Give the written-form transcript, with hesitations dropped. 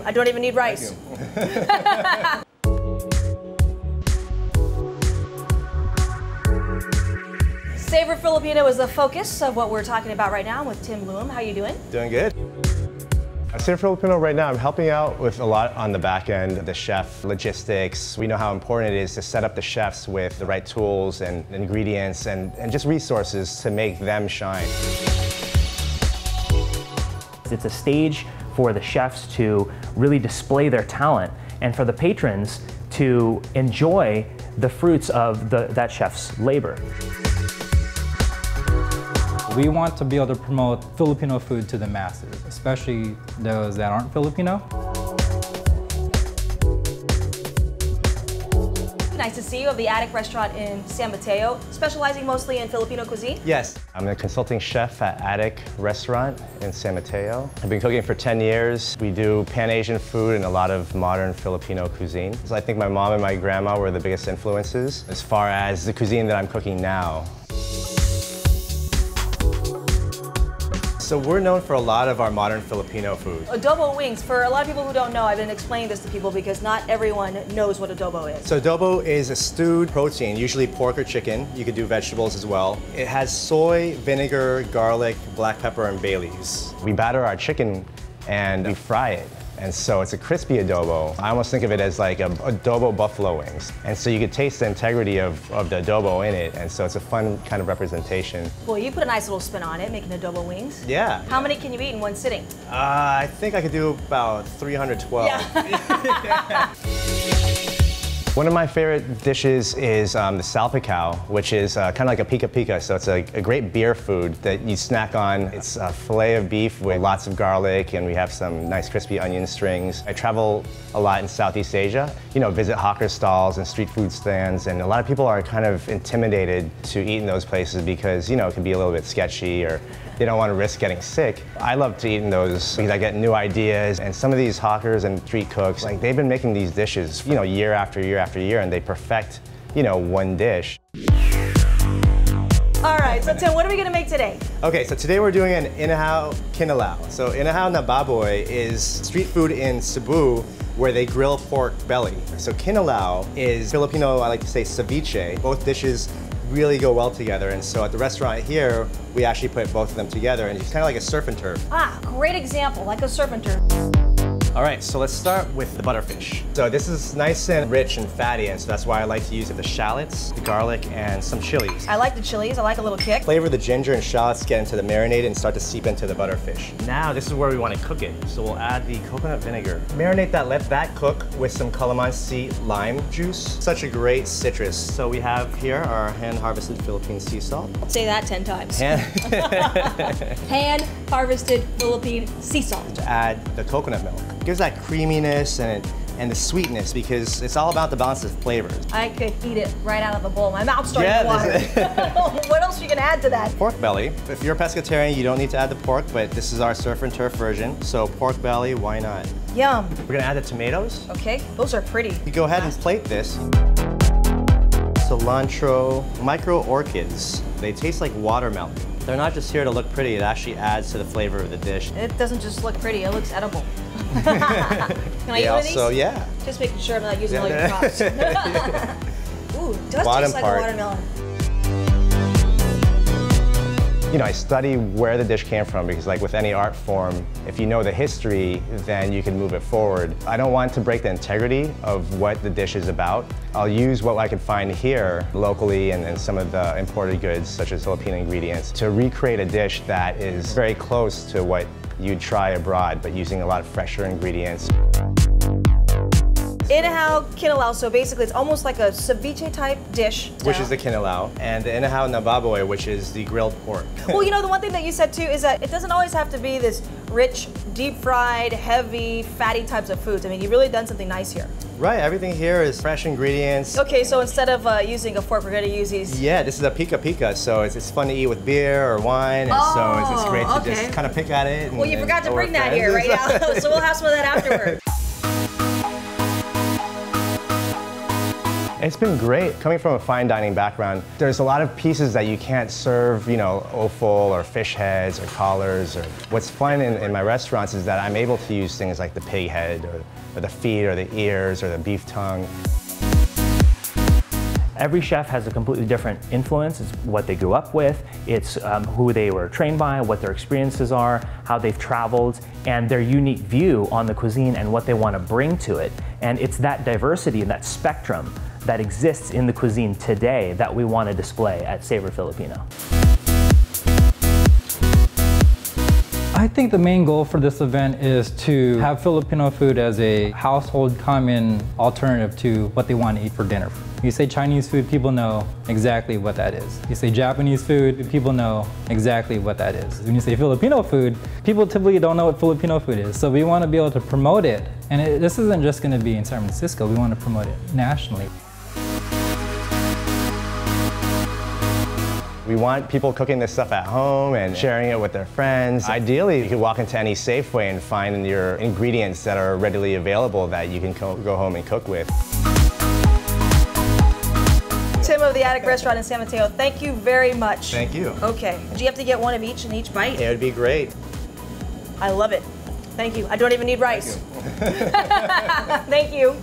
I don't even need rice. Savor Filipino is the focus of what we're talking about right now with Tim Luym. How you doing? Doing good. At Savor Filipino right now, I'm helping out with a lot on the back end, the chef logistics. We know how important it is to set up the chefs with the right tools and ingredients and just resources to make them shine. It's a stage for the chefs to really display their talent and for the patrons to enjoy the fruits of that chef's labor. We want to be able to promote Filipino food to the masses, especially those that aren't Filipino. Nice to see you of the Attic restaurant in San Mateo, specializing mostly in Filipino cuisine. Yes, I'm a consulting chef at Attic restaurant in San Mateo. I've been cooking for 10 years. We do Pan-Asian food and a lot of modern Filipino cuisine. So I think my mom and my grandma were the biggest influences as far as the cuisine that I'm cooking now. So we're known for a lot of our modern Filipino food. Adobo wings, for a lot of people who don't know, I've been explaining this to people because not everyone knows what adobo is. So adobo is a stewed protein, usually pork or chicken. You could do vegetables as well. It has soy, vinegar, garlic, black pepper, and bay leaves. We batter our chicken and we fry it. And so it's a crispy adobo. I almost think of it as like adobo buffalo wings. And so you could taste the integrity of the adobo in it. And so it's a fun kind of representation. Well, you put a nice little spin on it, making adobo wings. Yeah. How many can you eat in one sitting? I think I could do about 312. Yeah. One of my favorite dishes is the salpicao, which is kind of like a pica pica. So it's a great beer food that you snack on. It's a filet of beef with lots of garlic, and we have some nice crispy onion strings. I travel a lot in Southeast Asia, visit hawker stalls and street food stands, and a lot of people are kind of intimidated to eat in those places because, it can be a little bit sketchy or they don't want to risk getting sick. I love to eat in those because I get new ideas, and some of these hawkers and street cooks, they've been making these dishes, year after year after year, and they perfect, one dish. All right, so Tim, what are we gonna make today? Okay, so today we're doing an Inahaw Kinilaw. So Inahaw na baboy is street food in Cebu where they grill pork belly. So Kinilaw is Filipino, I like to say, ceviche. Both dishes really go well together, and so at the restaurant here, we actually put both of them together, and it's kind of like a surf and turf. Ah, great example, like a surf and turf. All right, so let's start with the butterfish. So this is nice and rich and fatty, and so that's why I like to use the shallots, the garlic, and some chilies. I like the chilies, I like a little kick. Flavor the ginger and shallots get into the marinade and start to seep into the butterfish. Now this is where we want to cook it. So we'll add the coconut vinegar. Marinate that, let that cook with some calamansi lime juice. Such a great citrus. So we have here our hand-harvested Philippine sea salt. Say that 10 times. Hand Hand-harvested Philippine sea salt. To add the coconut milk. It gives that creaminess and the sweetness because it's all about the balance of flavors. I could eat it right out of the bowl. My mouth's starting to water. What else are you gonna add to that? Pork belly. If you're a pescatarian, you don't need to add the pork, but this is our surf and turf version. So pork belly, why not? Yum. We're gonna add the tomatoes. Okay, those are pretty. You go ahead and plate this. Cilantro, micro orchids. They taste like watermelon. They're not just here to look pretty, it actually adds to the flavor of the dish. It doesn't just look pretty, it looks edible. Can I eat one of these? Yeah. Just making sure I'm not using all your props. Ooh, it does taste like a watermelon. I study where the dish came from because with any art form, if you know the history, then you can move it forward. I don't want to break the integrity of what the dish is about. I'll use what I can find here locally and some of the imported goods, such as Filipino ingredients, to recreate a dish that is very close to what you'd try abroad, but using a lot of fresher ingredients. Inahaw Kinilaw, so basically it's almost like a ceviche type dish. Which is the kinilaw, and the Inahaw na baboy, which is the grilled pork. Well, the one thing that you said too is that it doesn't always have to be this rich, deep fried, heavy, fatty types of foods. I mean, you've really done something nice here. Right, everything here is fresh ingredients. Okay, so instead of using a fork, we're going to use these. Yeah, this is a pica pica, so it's fun to eat with beer or wine, and so it's great to just kind of pick at it. Well, you forgot to bring that here right now, so we'll have some of that afterward. It's been great. Coming from a fine dining background, there's a lot of pieces that you can't serve, you know, offal or fish heads or collars. Or what's fun in my restaurants is that I'm able to use things like the pig head or the feet or the ears or the beef tongue. Every chef has a completely different influence. It's what they grew up with, it's who they were trained by, what their experiences are, how they've traveled, and their unique view on the cuisine and what they want to bring to it. And it's that diversity and that spectrum that exists in the cuisine today that we want to display at Savor Filipino. I think the main goal for this event is to have Filipino food as a household common alternative to what they want to eat for dinner. You say Chinese food, people know exactly what that is. You say Japanese food, people know exactly what that is. When you say Filipino food, people typically don't know what Filipino food is. So we want to be able to promote it. And this isn't just going to be in San Francisco, we want to promote it nationally. We want people cooking this stuff at home and sharing it with their friends. Ideally, you could walk into any Safeway and find your ingredients that are readily available that you can go home and cook with. Tim of the Attic Restaurant in San Mateo, thank you very much. Thank you. Okay, do you have to get one of each in each bite? It would be great. I love it. Thank you. I don't even need rice. Thank you. Thank you.